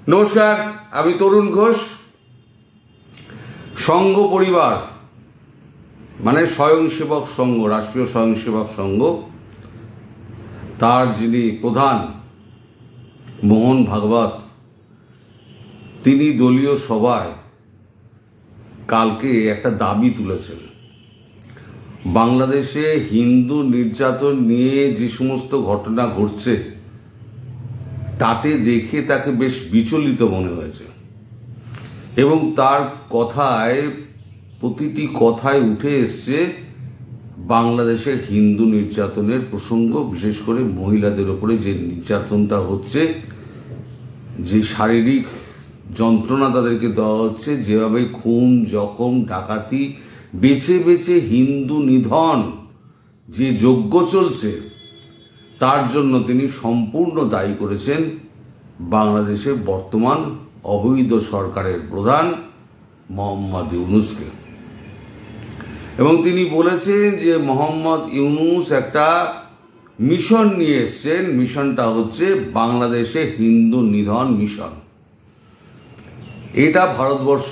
নমস্কার, আমি তরুণ ঘোষ। সংঘ পরিবার মানে স্বয়ংসেবক সংঘ, রাষ্ট্রীয় স্বয়ংসেবক সংঘ, তার যিনি প্রধান মোহন ভাগবত, তিনি দলীয় সভায় কালকে একটা দাবি তুলেছেন। বাংলাদেশে হিন্দু নির্যাতন নিয়ে যে সমস্ত ঘটনা ঘটছে তাতে দেখে তাকে বেশ বিচলিত মনে হয়েছে এবং তার কথায়, প্রতিটি কথায় উঠে এসছে বাংলাদেশের হিন্দু নির্যাতনের প্রসঙ্গ, বিশেষ করে মহিলাদের ওপরে যে নির্যাতনটা হচ্ছে, যে শারীরিক যন্ত্রণা তাদেরকে দেওয়া হচ্ছে, যেভাবে খুন, জখম, ডাকাতি, বেছে বেছে হিন্দু নিধন যে যজ্ঞ চলছে, তার জন্য তিনি সম্পূর্ণ দায়ী করেছেন বাংলাদেশের বর্তমান অবৈধ সরকারের প্রধান মোহাম্মদ ইউনূসকে। এবং তিনি বলেছেন যে মোহাম্মদ ইউনূস একটা মিশন নিয়ে এসছেন, মিশনটা হচ্ছে বাংলাদেশে হিন্দু নিধন মিশন। এটা ভারতবর্ষ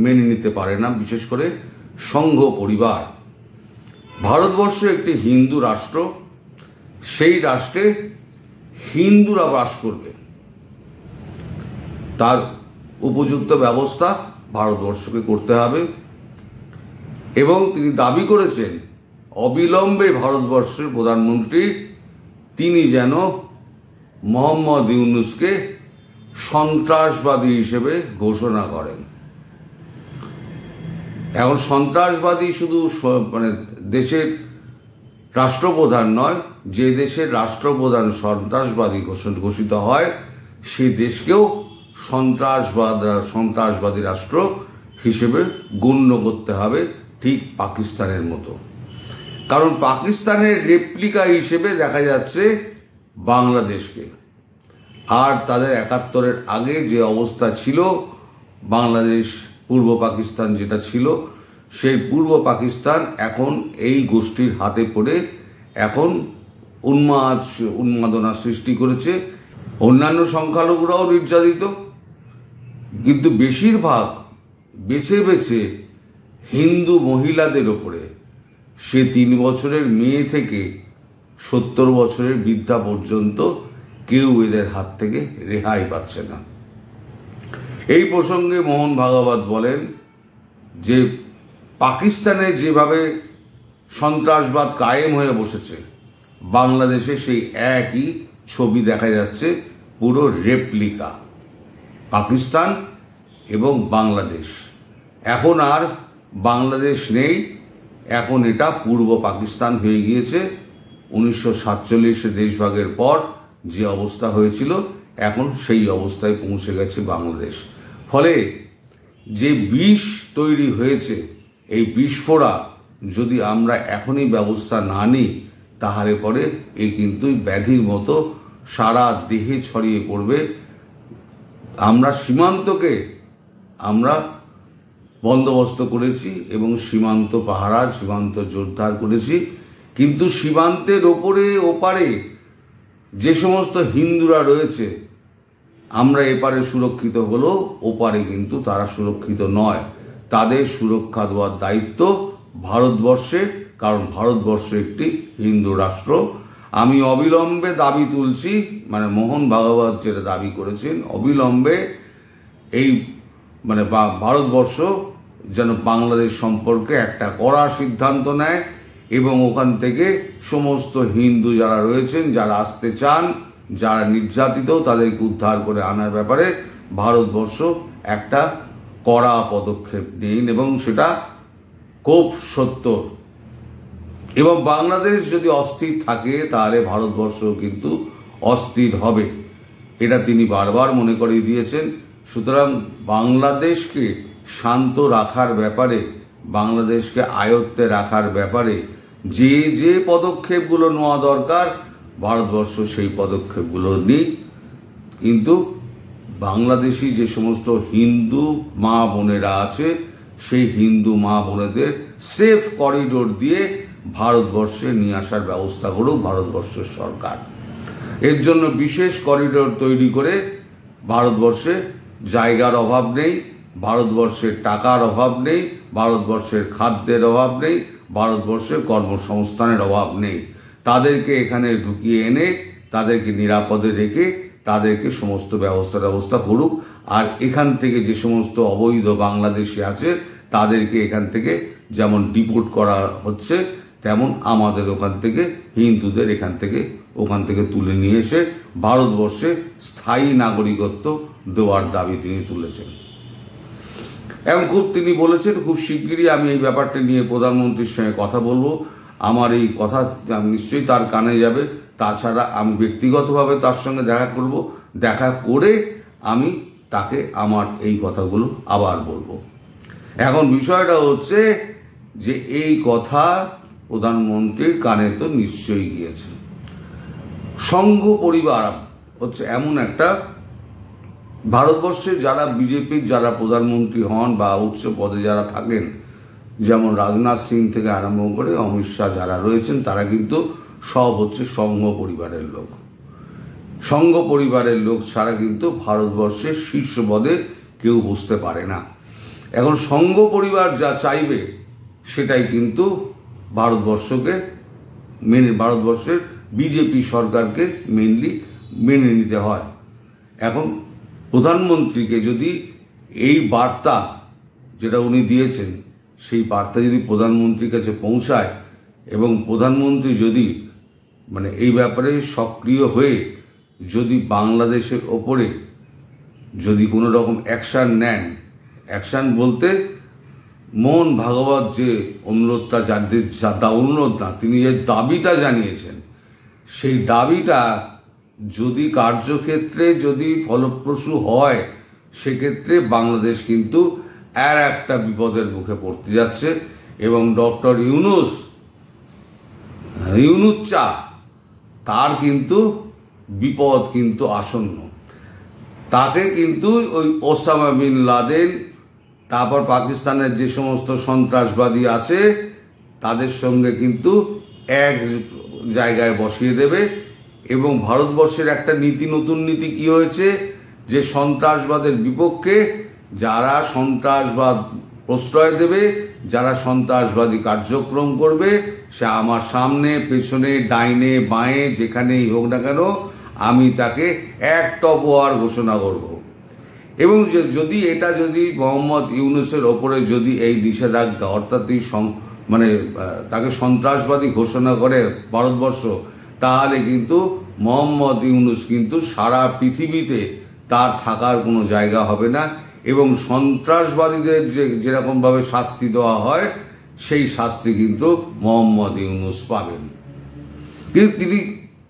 মেনে নিতে পারে না, বিশেষ করে সংঘ পরিবার। ভারতবর্ষ একটি হিন্দু রাষ্ট্র, সেই রাষ্ট্রে হিন্দুরা বাস করবে, তার উপযুক্ত ব্যবস্থা ভারতবর্ষকে করতে হবে। এবং তিনি দাবি করেছেন অবিলম্বে ভারতবর্ষের প্রধানমন্ত্রী তিনি যেন মোহাম্মদ ইউনূসকে সন্ত্রাসবাদী হিসেবে ঘোষণা করেন। এখন সন্ত্রাসবাদী শুধু মানে দেশের রাষ্ট্রপ্রধান নয়, যে দেশের রাষ্ট্রপ্রধান ঘোষিত হয় সেই দেশকেও সন্ত্রাসবাদী রাষ্ট্র হিসেবে গণ্য করতে হবে, ঠিক পাকিস্তানের মতো। কারণ পাকিস্তানের রেপ্লিকা হিসেবে দেখা যাচ্ছে বাংলাদেশকে। আর তাদের ৭১-এর আগে যে অবস্থা ছিল, বাংলাদেশ পূর্ব পাকিস্তান যেটা ছিল, সেই পূর্ব পাকিস্তান এখন এই গোষ্ঠীর হাতে পড়ে এখন উন্মাদনা সৃষ্টি করেছে। অন্যান্য সংখ্যালঘুরাও নির্যাতিত, কিন্তু বেশিরভাগ বেছে বেছে হিন্দু মহিলাদের ওপরে, সে ৩ বছরের মেয়ে থেকে ৭০ বছরের বৃদ্ধা পর্যন্ত কেউ এদের হাত থেকে রেহাই পাচ্ছে না। এই প্রসঙ্গে মোহন ভাগবত বলেন যে পাকিস্তানে যেভাবে সন্ত্রাসবাদ কায়েম হয়ে বসেছে, বাংলাদেশে সেই একই ছবি দেখা যাচ্ছে, পুরো রেপ্লিকা। পাকিস্তান এবং বাংলাদেশ, এখন আর বাংলাদেশ নেই, এখন এটা পূর্ব পাকিস্তান হয়ে গিয়েছে। ১৯৪৭ দেশভাগের পর যে অবস্থা হয়েছিল, এখন সেই অবস্থায় পৌঁছে গেছে বাংলাদেশ। ফলে যে বিষ তৈরি হয়েছে, এই বিস্ফোরা যদি আমরা এখনই ব্যবস্থা না নিই, তাহলে পরে এ কিন্তু ব্যাধির মতো সারা দেহে ছড়িয়ে পড়বে। আমরা সীমান্তকে আমরা বন্দোবস্ত করেছি এবং সীমান্ত পাহারা, সীমান্ত জোরদার করেছি, কিন্তু সীমান্তের ওপারে যে সমস্ত হিন্দুরা রয়েছে, আমরা এপারে সুরক্ষিত হলেও ওপারে কিন্তু তারা সুরক্ষিত নয়। তাদের সুরক্ষা দেওয়ার দায়িত্ব ভারতবর্ষের, কারণ ভারতবর্ষ একটি হিন্দু রাষ্ট্র। আমি অবিলম্বে দাবি তুলছি, মানে মোহন ভাগবত যেটা দাবি করেছেন, অবিলম্বে এই মানে ভারতবর্ষ যেন বাংলাদেশ সম্পর্কে একটা কড়া সিদ্ধান্ত নেয় এবং ওখান থেকে সমস্ত হিন্দু যারা রয়েছেন, যারা আসতে চান, যারা নির্যাতিত, তাদেরকে উদ্ধার করে আনার ব্যাপারে ভারতবর্ষ একটা কড়া পদক্ষেপ নিন, এবং সেটা খুব সত্তর। এবং বাংলাদেশ যদি অস্থির থাকে, তাহলে ভারতবর্ষ কিন্তু অস্থির হবে, এটা তিনি বারবার মনে করিয়ে দিয়েছেন। সুতরাং বাংলাদেশকে শান্ত রাখার ব্যাপারে, বাংলাদেশকে আয়ত্তে রাখার ব্যাপারে যে যে পদক্ষেপগুলো নেওয়া দরকার, ভারতবর্ষ সেই পদক্ষেপগুলো নিক। কিন্তু বাংলাদেশি যে সমস্ত হিন্দু মা বোনেরা আছে, সেই হিন্দু মা বোনেদের সেফ করিডোর দিয়ে ভারতবর্ষে নিয়ে আসার ব্যবস্থা করুক ভারতবর্ষের সরকার। এর জন্য বিশেষ করিডোর তৈরি করে ভারতবর্ষে জায়গার অভাব নেই, ভারতবর্ষের টাকার অভাব নেই, ভারতবর্ষের খাদ্যের অভাব নেই, ভারতবর্ষের কর্মসংস্থানের অভাব নেই। তাদেরকে এখানে ঢুকিয়ে এনে তাদেরকে নিরাপদে রেখে তাদেরকে সমস্ত ব্যবস্থা করুক। আর এখান থেকে যে সমস্ত অবৈধ বাংলাদেশি আছে তাদেরকে এখান থেকে যেমন ডিপোর্ট করা হচ্ছে, তেমন আমাদের ওখান থেকে হিন্দুদের ওখান থেকে তুলে নিয়ে এসে ভারতবর্ষে স্থায়ী নাগরিকত্ব দেওয়ার দাবি তিনি তুলেছেন। এবং তিনি বলেছেন খুব শিগগিরই আমি এই ব্যাপারটা নিয়ে প্রধানমন্ত্রীর সঙ্গে কথা বলবো। আমার এই কথা নিশ্চয়ই তার কানে যাবে। তাছাড়া আমি ব্যক্তিগতভাবে তার সঙ্গে দেখা করব, দেখা করে আমি তাকে আমার এই কথাগুলো আবার বলবো। এখন বিষয়টা হচ্ছে যে এই কথা প্রধানমন্ত্রীর কানে তো নিশ্চয়ই গিয়েছে। সংঘ পরিবার হচ্ছে এমন একটা, ভারতবর্ষে যারা বিজেপির যারা প্রধানমন্ত্রী হন বা উচ্চ পদে যারা থাকেন, যেমন রাজনাথ সিং থেকে আরম্ভ করে অমিত শাহ যারা রয়েছেন, তারা কিন্তু সব হচ্ছে সংঘ পরিবারের লোক। সংঘ পরিবারের লোক ছাড়া কিন্তু ভারতবর্ষের শীর্ষ পদে কেউ বসতে পারে না। এখন সংঘ পরিবার যা চাইবে সেটাই কিন্তু ভারতবর্ষের বিজেপি সরকারকে মেনলি মেনে নিতে হয়। এখন প্রধানমন্ত্রীকে যদি এই বার্তা যেটা উনি দিয়েছেন সেই বার্তা যদি প্রধানমন্ত্রীর কাছে পৌঁছায় এবং প্রধানমন্ত্রী যদি এই ব্যাপারে সক্রিয় হয়ে যদি বাংলাদেশের ওপরে যদি কোনো রকম অ্যাকশান নেন, অ্যাকশান বলতে মোহন ভাগবত যে অনুরোধটা অনুরোধ না, তিনি যে দাবিটা জানিয়েছেন, সেই দাবিটা যদি কার্যক্ষেত্রে যদি ফলপ্রসূ হয়, সেক্ষেত্রে বাংলাদেশ কিন্তু আর একটা বিপদের মুখে পড়তে যাচ্ছে। এবং ডক্টর ইউনুস তার কিন্তু বিপদ কিন্তু আসন্ন। তাকে কিন্তু ওই ওসামা বিন লাদেন, তারপর পাকিস্তানের যে সমস্ত সন্ত্রাসবাদী আছে তাদের সঙ্গে কিন্তু এক জায়গায় বসিয়ে দেবে। এবং ভারতবর্ষের একটা নতুন নীতি কি হয়েছে, যে সন্ত্রাসবাদের বিপক্ষে যারা সন্ত্রাসবাদ প্রশ্রয় দেবে, যারা সন্ত্রাসবাদী কার্যক্রম করবে, সে আমার সামনে পেছনে ডাইনে বাঁয়ে যেখানেই হোক না কেন, আমি তাকে এক টপওয়ার ঘোষণা করব। এবং যদি মোহাম্মদ ইউনুসের ওপরে যদি এই নিষেধাজ্ঞা অর্থাৎ তাকে সন্ত্রাসবাদী ঘোষণা করে ভারতবর্ষ, তাহলে কিন্তু মোহাম্মদ ইউনুস কিন্তু সারা পৃথিবীতে তার থাকার কোনো জায়গা হবে না। এবং সন্ত্রাসবাদীদের যেরকমভাবে শাস্তি দেওয়া হয় সেই শাস্তি কিন্তু মোহাম্মদ ইউনুস পাবেন। কিন্তু তিনি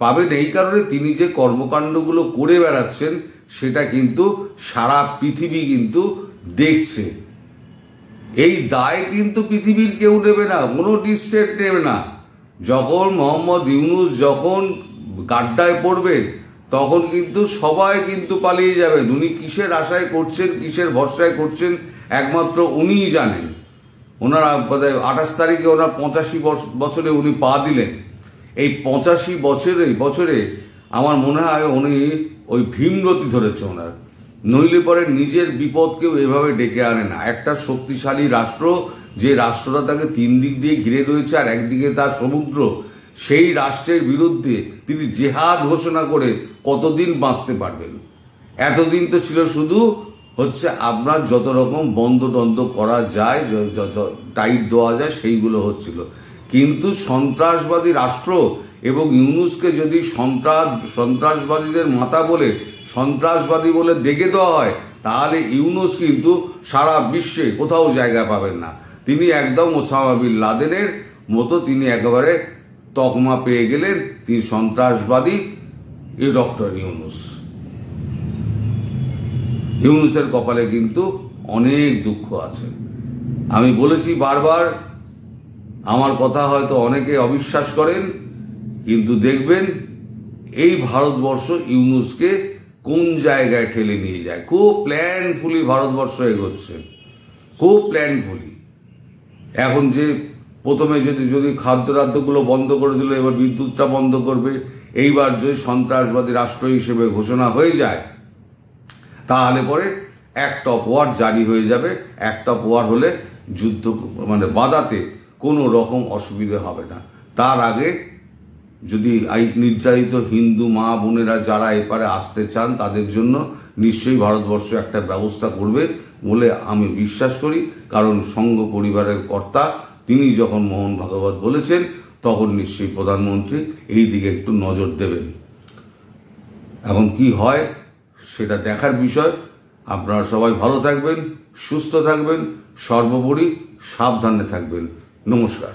পাবেন এই কারণে, তিনি যে কর্মকাণ্ডগুলো করে বেড়াচ্ছেন সেটা কিন্তু সারা পৃথিবী কিন্তু দেখছে। এই দায় কিন্তু পৃথিবীর কেউ নেবে না, কোনো স্টেট নেবে না। যখন মোহাম্মদ ইউনুস যখন গাড্ডায় পড়বেন তখন কিন্তু সবাই কিন্তু পালিয়ে যাবেন। উনি কিসের আশায় করছেন, কিসের ভরসায় করছেন, একমাত্র উনিই জানেন। ওনারা 28 তারিখে ওনার 85 বছরে উনি পা দিলেন। এই 85 বছরে আমার মনে হয় উনি ওই ভীমরতি ধরেছে ওনার, নইলে পরে নিজের বিপদকেও এভাবে ডেকে আনে না। একটা শক্তিশালী রাষ্ট্র, যে রাষ্ট্রটা তাকে 3 দিক দিয়ে ঘিরে রয়েছে আর একদিকে তার সমুদ্র, সেই রাষ্ট্রের বিরুদ্ধে তিনি জেহাদ ঘোষণা করে কতদিন বাঁচতে পারবেন? এতদিন তো ছিল শুধু আপনার যত রকম বন্ধ করা যায়, টাইট দেওয়া যায়, সেইগুলো হচ্ছিল। কিন্তু সন্ত্রাসবাদী রাষ্ট্র এবং ইউনুসকে যদি সন্ত্রাসবাদীদের মাথা বলে, সন্ত্রাসবাদী বলে দেখে দেওয়া হয়, তাহলে ইউনুস কিন্তু সারা বিশ্বে কোথাও জায়গা পাবেন না। তিনি একদম ওসামা বিন লাদেনের মতো তিনি একেবারে তকমা পেয়ে গেলেন, তিনি সন্ত্রাসবাদী। এই ডক্টর ইউনুসের কপালে কিন্তু অনেক দুঃখ আছে। আমি বলেছি বারবার, আমার কথা হয়তো অনেকে অবিশ্বাস করেন, কিন্তু দেখবেন এই ভারতবর্ষ ইউনুসকে কোন জায়গায় ঠেলে নিয়ে যায়। খুব প্ল্যানফুলি ভারতবর্ষ এগোচ্ছে, খুব প্ল্যানফুলি। এখন যে প্রথমে যদি খাদ্যগুলো বন্ধ করে দিল, এবার বিদ্যুৎটা বন্ধ করবে। এইবার যদি সন্ত্রাসবাদী রাষ্ট্র হিসেবে ঘোষণা হয়ে যায়, তাহলে পরে অ্যাক্ট অফ ওয়ার জারি হয়ে যাবে। অ্যাক্ট অফ ওয়ার হলে যুদ্ধ বাধাতে কোনো রকম অসুবিধে হবে না। তার আগে যদি এই নির্যাতিত হিন্দু মা বোনেরা যারা এপারে আসতে চান তাদের জন্য নিশ্চয়ই ভারতবর্ষ একটা ব্যবস্থা করবে বলে আমি বিশ্বাস করি। কারণ সংঘ পরিবারের কর্তা তিনি যখন মোহন ভাগবত বলেছেন তখন নিশ্চয়ই প্রধানমন্ত্রী এই দিকে একটু নজর দেবেন। এখন কি হয় সেটা দেখার বিষয়। আপনারা সবাই ভালো থাকবেন, সুস্থ থাকবেন, সর্বোপরি সাবধানে থাকবেন। নমস্কার।